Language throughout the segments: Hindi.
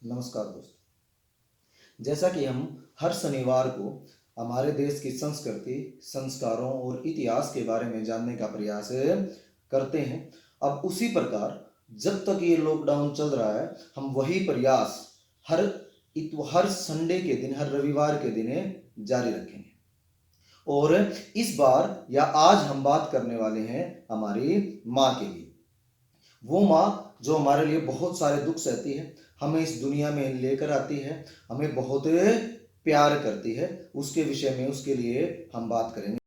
नमस्कार दोस्तों। जैसा कि हम हर शनिवार को हमारे देश की संस्कृति, संस्कारों और इतिहास के बारे में जानने का प्रयास करते हैं, अब उसी प्रकार जब तक ये लॉकडाउन चल रहा है, हम वही प्रयास हर संडे के दिन, हर रविवार के दिन जारी रखेंगे। और इस बार या आज हम बात करने वाले हैं हमारी माँ के लिए। वो माँ जो हमारे लिए बहुत सारे दुख सहती है, हमें इस दुनिया में लेकर आती है, हमें बहुत प्यार करती है, उसके विषय में, उसके लिए हम बात करेंगे।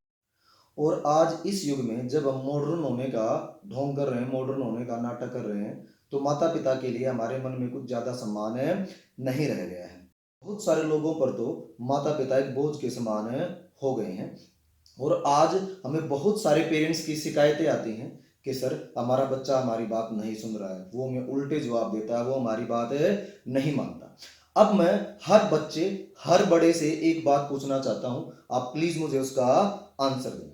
और आज इस युग में जब हम मॉडर्न होने का ढोंग कर रहे हैं, मॉडर्न होने का नाटक कर रहे हैं, तो माता पिता के लिए हमारे मन में कुछ ज़्यादा सम्मान नहीं रह गया है। बहुत सारे लोगों पर तो माता पिता एक बोझ के समान हो गए हैं। और आज हमें बहुत सारे पेरेंट्स की शिकायतें आती हैं कि सर हमारा बच्चा हमारी बात नहीं सुन रहा है, वो हमें उल्टे जवाब देता है, वो हमारी बात नहीं मानता। अब मैं हर बच्चे, हर बड़े से एक बात पूछना चाहता हूं, आप प्लीज मुझे उसका आंसर दें।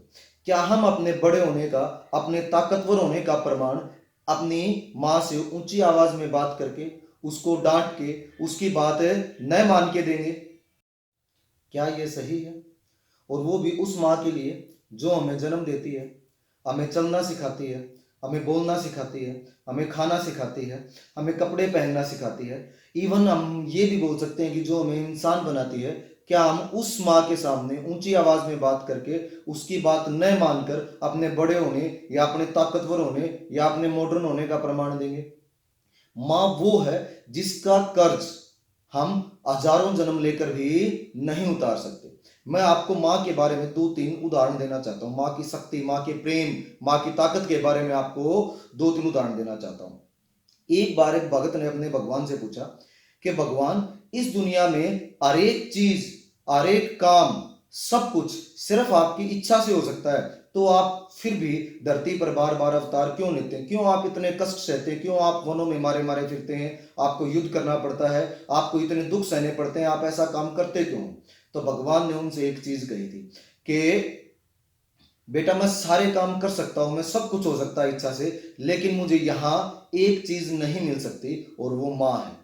क्या हम अपने बड़े होने का, अपने ताकतवर होने का प्रमाण अपनी माँ से ऊंची आवाज में बात करके, उसको डांट के, उसकी बात न मान के देंगे? क्या ये सही है? और वो भी उस माँ के लिए जो हमें जन्म देती है, हमें चलना सिखाती है, हमें बोलना सिखाती है, हमें खाना सिखाती है, हमें कपड़े पहनना सिखाती है। इवन हम ये भी बोल सकते हैं कि जो हमें इंसान बनाती है, क्या हम उस माँ के सामने ऊंची आवाज में बात करके, उसकी बात न मानकर अपने बड़े होने या अपने ताकतवर होने या अपने मॉडर्न होने का प्रमाण देंगे? माँ वो है जिसका कर्ज हम हजारों जन्म लेकर भी नहीं उतार सकते। मैं आपको माँ के बारे में 2-3 उदाहरण देना चाहता हूँ। माँ की शक्ति, माँ के प्रेम, माँ की ताकत के बारे में आपको 2-3 उदाहरण देना चाहता हूँ। एक बार एक भगत ने अपने भगवान से पूछा कि भगवान, इस दुनिया में हर एक चीज, हर एक काम, सब कुछ सिर्फ आपकी इच्छा से हो सकता है, तो आप फिर भी धरती पर बार बार अवतार क्यों लेते हैं? क्यों आप इतने कष्ट सहते हैं? क्यों आप वनों में मारे मारे फिरते हैं? आपको युद्ध करना पड़ता है, आपको इतने दुख सहने पड़ते हैं, आप ऐसा काम करते क्यों? तो भगवान ने उनसे एक चीज कही थी कि बेटा, मैं सारे काम कर सकता हूं, मैं सब कुछ हो सकता है इच्छा से, लेकिन मुझे यहां एक चीज नहीं मिल सकती, और वो माँ है।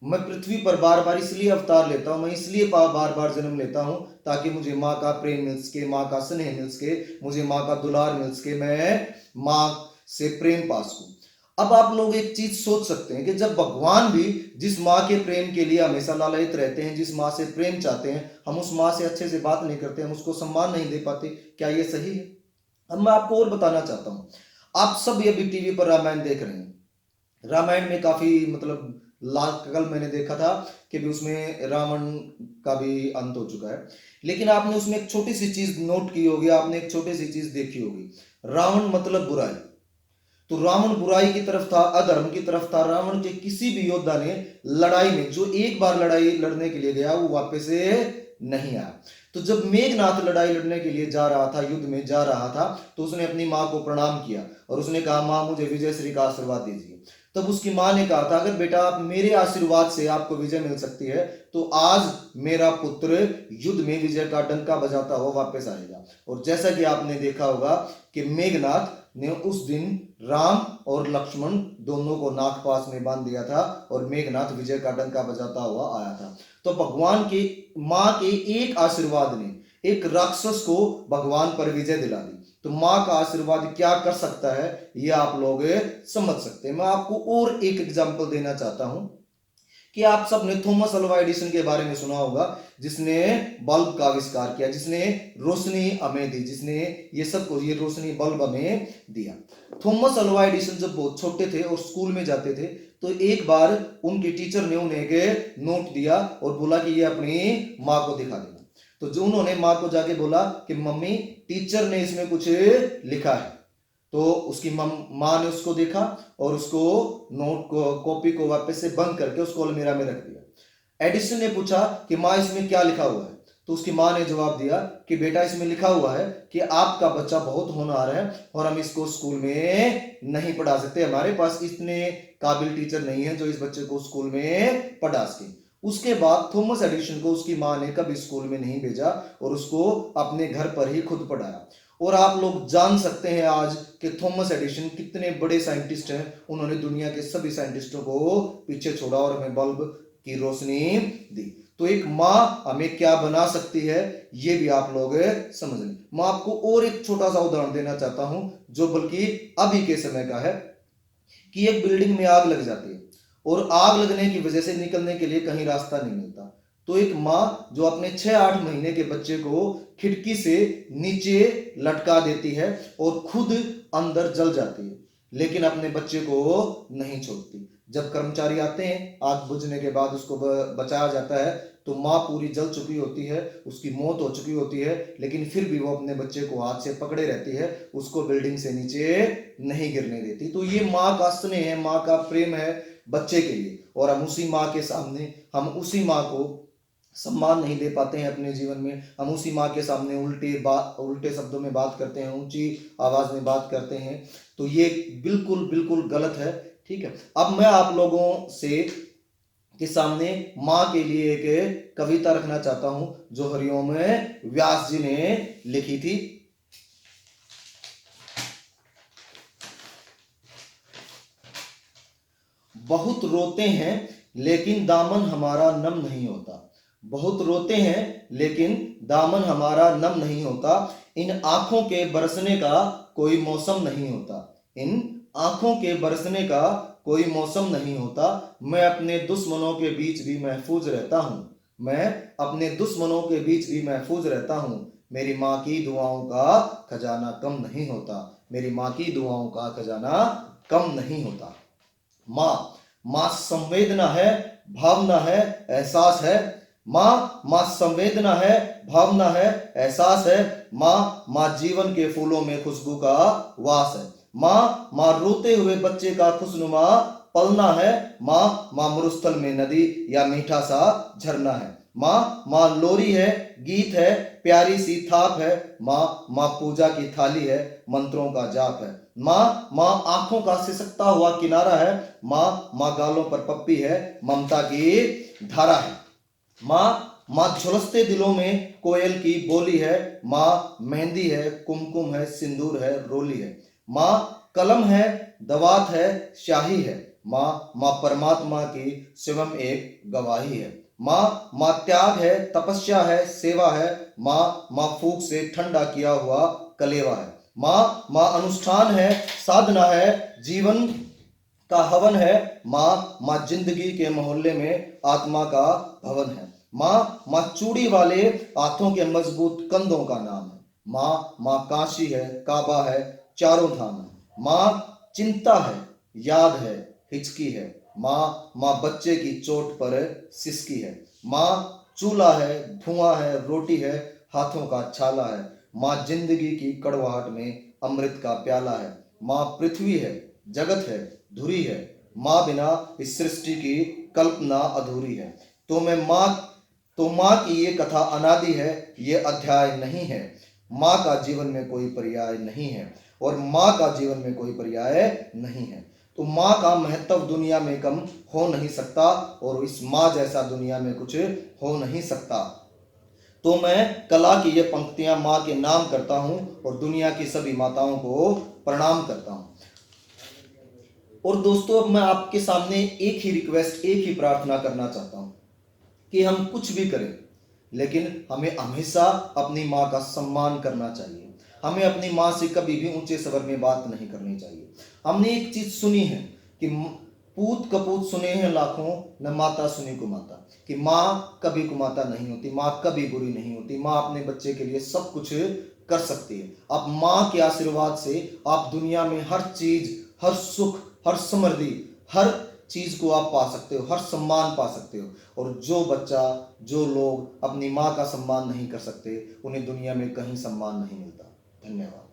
मैं पृथ्वी पर बार बार इसलिए अवतार लेता हूं, मैं इसलिए बार बार जन्म लेता हूं, ताकि मुझे माँ का प्रेम मिल सके, माँ का स्नेह मिल सके, मुझे माँ का दुलार मिल सके, मैं माँ से प्रेम पा सकूं। अब आप लोग एक चीज सोच सकते हैं कि जब भगवान भी जिस माँ के प्रेम के लिए हमेशा लालयित रहते हैं, जिस माँ से प्रेम चाहते हैं, हम उस माँ से अच्छे से बात नहीं करते, हम उसको सम्मान नहीं दे पाते, क्या ये सही है? अब मैं आपको और बताना चाहता हूं, आप सब ये भी टीवी पर रामायण देख रहे हैं। रामायण में काफी मतलब कल मैंने देखा था कि भी उसमें रावण का भी अंत हो चुका है, लेकिन आपने उसमें एक छोटी सी चीज नोट की होगी, आपने एक छोटी सी चीज देखी होगी। रावण मतलब बुराई। तो रावण बुराई की तरफ था, अधर्म की तरफ था। रावण के किसी भी योद्धा ने लड़ाई में, जो एक बार लड़ाई लड़ने के लिए गया, वो वापस से नहीं आया। तो जब मेघनाथ लड़ाई लड़ने के लिए जा रहा था, युद्ध में जा रहा था, तो उसने अपनी माँ को प्रणाम किया और उसने कहा, माँ मुझे विजय श्री का आशीर्वाद दीजिए। तब उसकी माँ ने कहा था, अगर बेटा आप मेरे आशीर्वाद से आपको विजय मिल सकती है, तो आज मेरा पुत्र युद्ध में विजय का डंका बजाता हुआ वापस आएगा। और जैसा कि आपने देखा होगा कि मेघनाथ ने उस दिन राम और लक्ष्मण दोनों को नागपाश में बांध दिया था और मेघनाथ विजय का डंका बजाता हुआ आया था। तो भगवान के, माँ के एक आशीर्वाद ने एक राक्षस को भगवान पर विजय दिला दी। तो माँ का आशीर्वाद क्या कर सकता है, ये आप लोग समझ सकते हैं। मैं आपको और एक एग्जांपल देना चाहता हूं कि आप सबने थॉमस अल्वा एडिसन के बारे में सुना होगा, जिसने बल्ब का आविष्कार किया, जिसने रोशनी हमें दी, जिसने ये सब को, ये रोशनी बल्ब हमें दिया। थॉमस अल्वा एडिसन जब बहुत छोटे थे और स्कूल में जाते थे, तो एक बार उनके टीचर ने उन्हें एक नोट दिया और बोला कि ये अपनी माँ को दिखा देना। तो जो उन्होंने माँ को जाके बोला कि मम्मी, टीचर ने इसमें कुछ लिखा है। तो उसकी माँ ने उसको देखा और उसको नोट को, कॉपी को वापस से बंद करके उसको अलमीरा में रख दिया। एडिसन ने पूछा कि माँ इसमें क्या लिखा हुआ है? तो उसकी माँ ने जवाब दिया कि बेटा, इसमें लिखा हुआ है कि आपका बच्चा बहुत होनहार है और हम इसको स्कूल में नहीं पढ़ा सकते, हमारे पास इतने काबिल टीचर नहीं है जो इस बच्चे को स्कूल में पढ़ा सके। उसके बाद थॉमस एडिसन को उसकी माँ ने कभी स्कूल में नहीं भेजा और उसको अपने घर पर ही खुद पढ़ाया। और आप लोग जान सकते हैं आज कि थॉमस एडिसन कितने बड़े साइंटिस्ट हैं। उन्होंने दुनिया के सभी साइंटिस्टों को पीछे छोड़ा और हमें बल्ब की रोशनी दी। तो एक माँ हमें क्या बना सकती है ये भी आप लोग समझ लें। मैं आपको और एक छोटा सा उदाहरण देना चाहता हूं जो बल्कि अभी के समय का है कि एक बिल्डिंग में आग लग जाती है और आग लगने की वजह से निकलने के लिए कहीं रास्ता नहीं मिलता। तो एक माँ जो अपने 6-8 महीने के बच्चे को खिड़की से नीचे लटका देती है और खुद अंदर जल जाती है, लेकिन अपने बच्चे को नहीं छोड़ती। जब कर्मचारी आते हैं आग बुझने के बाद उसको बचाया जाता है तो माँ पूरी जल चुकी होती है, उसकी मौत हो चुकी होती है, लेकिन फिर भी वो अपने बच्चे को हाथ से पकड़े रहती है, उसको बिल्डिंग से नीचे नहीं गिरने देती। तो ये माँ का स्नेह है, माँ का प्रेम है बच्चे के लिए। और हम उसी माँ के सामने हम उसी माँ को सम्मान नहीं दे पाते हैं अपने जीवन में। हम उसी माँ के सामने उल्टे शब्दों में बात करते हैं, ऊंची आवाज में बात करते हैं। तो ये बिल्कुल बिल्कुल गलत है। ठीक है, अब मैं आप लोगों से के सामने माँ के लिए एक कविता रखना चाहता हूं जो हरिओम व्यास जी ने लिखी थी। बहुत रोते हैं लेकिन दामन हमारा नम नहीं होता। बहुत रोते हैं लेकिन दामन हमारा नम नहीं होता। इन आंखों के बरसने का कोई मौसम नहीं होता। इन आंखों के बरसने का कोई मौसम नहीं होता। मैं अपने दुश्मनों के बीच भी महफूज रहता हूँ। मैं अपने दुश्मनों के बीच भी महफूज रहता हूँ। मेरी माँ की दुआओं का खजाना कम नहीं होता। मेरी माँ की दुआओं का खजाना कम नहीं होता। माँ माँ संवेदना है, भावना है, एहसास है। माँ संवेदना है, भावना है, एहसास है। माँ जीवन के फूलों में खुशबू का वास है। माँ रोते हुए बच्चे का खुशनुमा पलना है। माँ मरुस्थल में नदी या मीठा सा झरना है। माँ लोरी है, गीत है, प्यारी सी थाप है। माँ पूजा की थाली है, मंत्रों का जाप है। माँ आंखों का सिसकता हुआ किनारा है। माँ गालों पर पप्पी है, ममता की धारा है। माँ झुलसते दिलों में कोयल की बोली है। माँ मेहंदी है, कुमकुम है, सिंदूर है, रोली है। माँ कलम है, दवात है, शाही है। माँ परमात्मा की स्वयं एक गवाही है। माँ त्याग है, तपस्या है, सेवा है। माँ फूक से ठंडा किया हुआ कलेवा है। माँ अनुष्ठान है, साधना है, जीवन का हवन है। माँ जिंदगी के मोहल्ले में आत्मा का भवन है। माँ चूड़ी वाले हाथों के मजबूत कंधों का नाम है। माँ काशी है, काबा है, चारों धाम है। माँ चिंता है, याद है, हिचकी है। माँ बच्चे की चोट पर सिसकी है। माँ चूल्हा है, धुआं है, रोटी है, हाथों का छाला है। माँ जिंदगी की कड़वाहट में अमृत का प्याला है। माँ पृथ्वी है, जगत है, धुरी है। माँ बिना इस सृष्टि की कल्पना अधूरी है। तो माँ की ये कथा अनादि है, ये अध्याय नहीं है। माँ का जीवन में कोई पर्याय नहीं है और माँ का जीवन में कोई पर्याय नहीं है। तो माँ का महत्व दुनिया में कम हो नहीं सकता और इस माँ जैसा दुनिया में कुछ हो नहीं सकता। तो मैं कला की ये पंक्तियां माँ के नाम करता हूं और दुनिया की सभी माताओं को प्रणाम करता हूं। और दोस्तों अब मैं आपके सामने एक ही रिक्वेस्ट, एक ही प्रार्थना करना चाहता हूं कि हम कुछ भी करें लेकिन हमें हमेशा अपनी माँ का सम्मान करना चाहिए। हमें अपनी माँ से कभी भी ऊंचे स्वर में बात नहीं करनी चाहिए। हमने एक चीज सुनी है कि पूत कपूत सुने हैं लाखों, न माता सुनी कुमाता, कि माँ कभी कुमाता नहीं होती, माँ कभी बुरी नहीं होती। माँ अपने बच्चे के लिए सब कुछ कर सकती है। आप माँ के आशीर्वाद से आप दुनिया में हर चीज, हर सुख, हर समृद्धि, हर चीज को आप पा सकते हो, हर सम्मान पा सकते हो। और जो बच्चा, जो लोग अपनी माँ का सम्मान नहीं कर सकते उन्हें दुनिया में कहीं सम्मान नहीं मिलता। धन्यवाद।